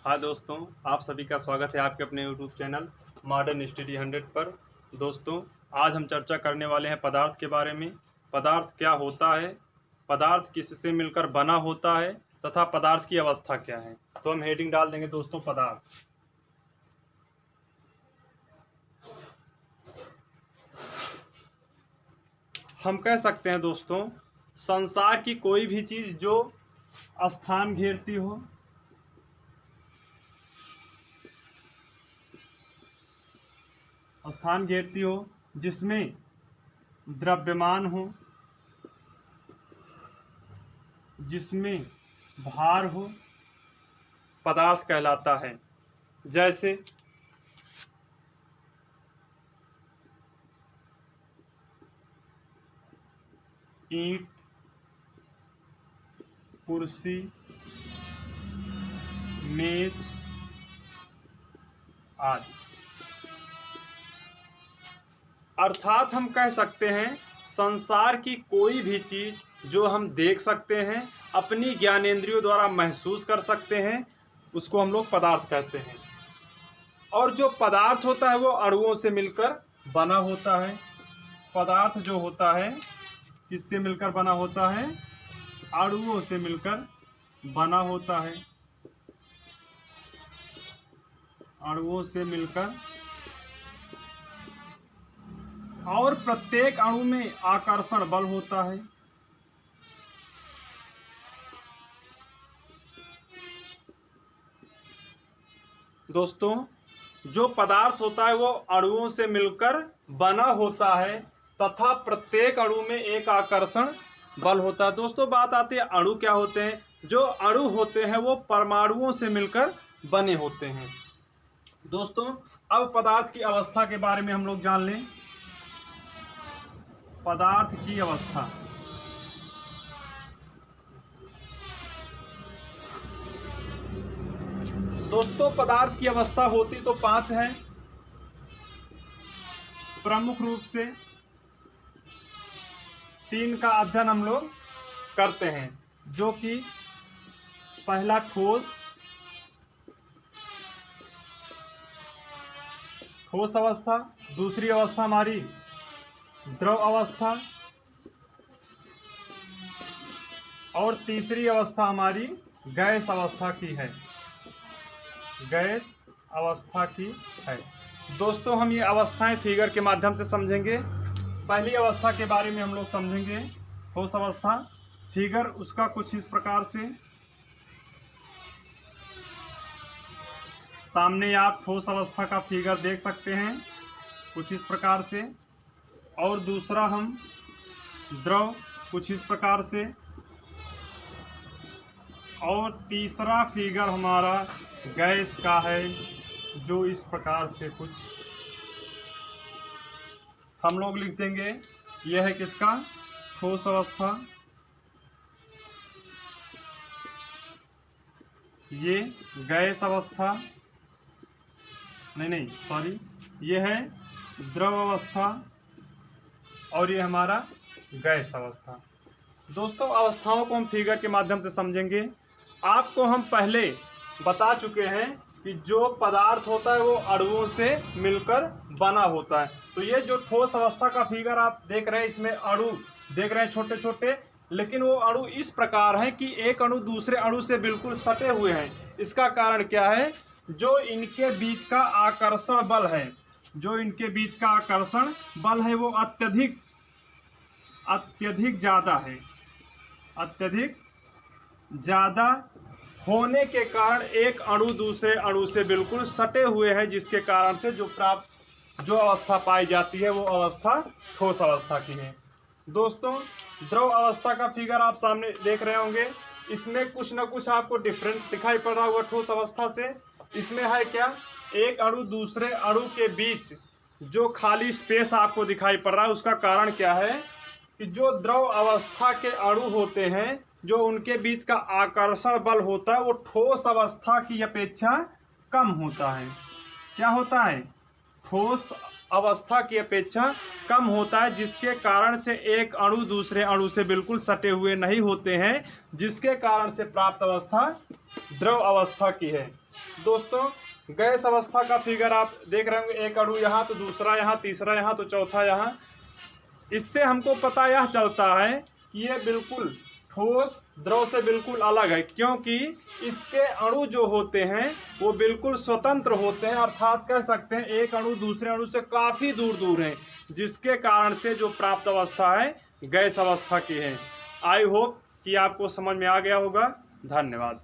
हाँ दोस्तों, आप सभी का स्वागत है आपके अपने YouTube चैनल मॉडर्न स्टडी 100 पर। दोस्तों, आज हम चर्चा करने वाले हैं पदार्थ के बारे में। पदार्थ क्या होता है, पदार्थ किससे मिलकर बना होता है तथा पदार्थ की अवस्था क्या है। तो हम हेडिंग डाल देंगे दोस्तों, पदार्थ। हम कह सकते हैं दोस्तों, संसार की कोई भी चीज़ जो स्थान घेरती हो, जिसमें द्रव्यमान हो, जिसमें भार हो, पदार्थ कहलाता है। जैसे ईंट, कुर्सी, मेज आदि। अर्थात हम कह सकते हैं, संसार की कोई भी चीज़ जो हम देख सकते हैं, अपनी ज्ञानेंद्रियों द्वारा महसूस कर सकते हैं, उसको हम लोग पदार्थ कहते हैं। और जो पदार्थ होता है वो अणुओं से मिलकर बना होता है। पदार्थ जो होता है किससे मिलकर बना होता है? अणुओं से मिलकर बना होता है। अणुओं से मिलकर, और प्रत्येक अणु में आकर्षण बल होता है। दोस्तों, जो पदार्थ होता है वो अणुओं से मिलकर बना होता है तथा प्रत्येक अणु में एक आकर्षण बल होता है। दोस्तों, बात आती है अणु क्या होते हैं। जो अणु होते हैं वो परमाणुओं से मिलकर बने होते हैं। दोस्तों, अब पदार्थ की अवस्था के बारे में हम लोग जान लें। पदार्थ की अवस्था, दोस्तों पदार्थ की अवस्था होती तो 5 है। प्रमुख रूप से 3 का अध्ययन हम लोग करते हैं, जो कि पहला ठोस अवस्था, दूसरी अवस्था हमारी द्रव अवस्था, और तीसरी अवस्था हमारी गैस अवस्था की है। गैस अवस्था की है। दोस्तों, हम ये अवस्थाएं फिगर के माध्यम से समझेंगे। पहली अवस्था के बारे में हम लोग समझेंगे, ठोस अवस्था। फिगर उसका कुछ इस प्रकार से, सामने आप ठोस अवस्था का फिगर देख सकते हैं कुछ इस प्रकार से। और दूसरा हम द्रव कुछ इस प्रकार से, और तीसरा फिगर हमारा गैस का है, जो इस प्रकार से कुछ हम लोग लिख देंगे। यह है किसका? ठोस अवस्था। ये गैस अवस्था, नहीं सॉरी, ये है द्रव अवस्था, और ये हमारा गैस अवस्था। दोस्तों, अवस्थाओं को हम फिगर के माध्यम से समझेंगे। आपको हम पहले बता चुके हैं कि जो पदार्थ होता है वो अणुओं से मिलकर बना होता है। तो ये जो ठोस अवस्था का फिगर आप देख रहे हैं, इसमें अणु देख रहे हैं छोटे छोटे, लेकिन वो अणु इस प्रकार हैं कि एक अणु दूसरे अणु से बिल्कुल सटे हुए हैं। इसका कारण क्या है? जो इनके बीच का आकर्षण बल है, वो अत्यधिक ज़्यादा है। अत्यधिक ज़्यादा होने के कारण एक अणु दूसरे अणु से बिल्कुल सटे हुए हैं, जिसके कारण से जो अवस्था पाई जाती है वो अवस्था ठोस अवस्था की है। दोस्तों, द्रव अवस्था का फिगर आप सामने देख रहे होंगे। इसमें कुछ न कुछ आपको डिफरेंट दिखाई पड़ रहा होगा ठोस अवस्था से। इसमें है क्या? एक अणु दूसरे अणु के बीच जो खाली स्पेस आपको दिखाई पड़ रहा है, उसका कारण क्या है कि जो द्रव अवस्था के अणु होते हैं, जो उनके बीच का आकर्षण बल होता है, वो ठोस अवस्था की अपेक्षा कम होता है। क्या होता है? ठोस अवस्था की अपेक्षा कम होता है, जिसके कारण से एक अणु दूसरे अणु से बिल्कुल सटे हुए नहीं होते हैं, जिसके कारण से प्राप्त अवस्था द्रव अवस्था की है। दोस्तों गैस अवस्था का फिगर आप देख रहे होंगे, एक अणु यहाँ तो दूसरा यहाँ, तीसरा यहाँ तो चौथा यहाँ। इससे हमको पता यह चलता है कि ये बिल्कुल ठोस द्रव से बिल्कुल अलग है, क्योंकि इसके अणु जो होते हैं वो बिल्कुल स्वतंत्र होते हैं, अर्थात कह सकते हैं एक अणु दूसरे अणु से काफ़ी दूर दूर है, जिसके कारण से जो प्राप्त अवस्था है गैस अवस्था की है। आई होप कि आपको समझ में आ गया होगा। धन्यवाद।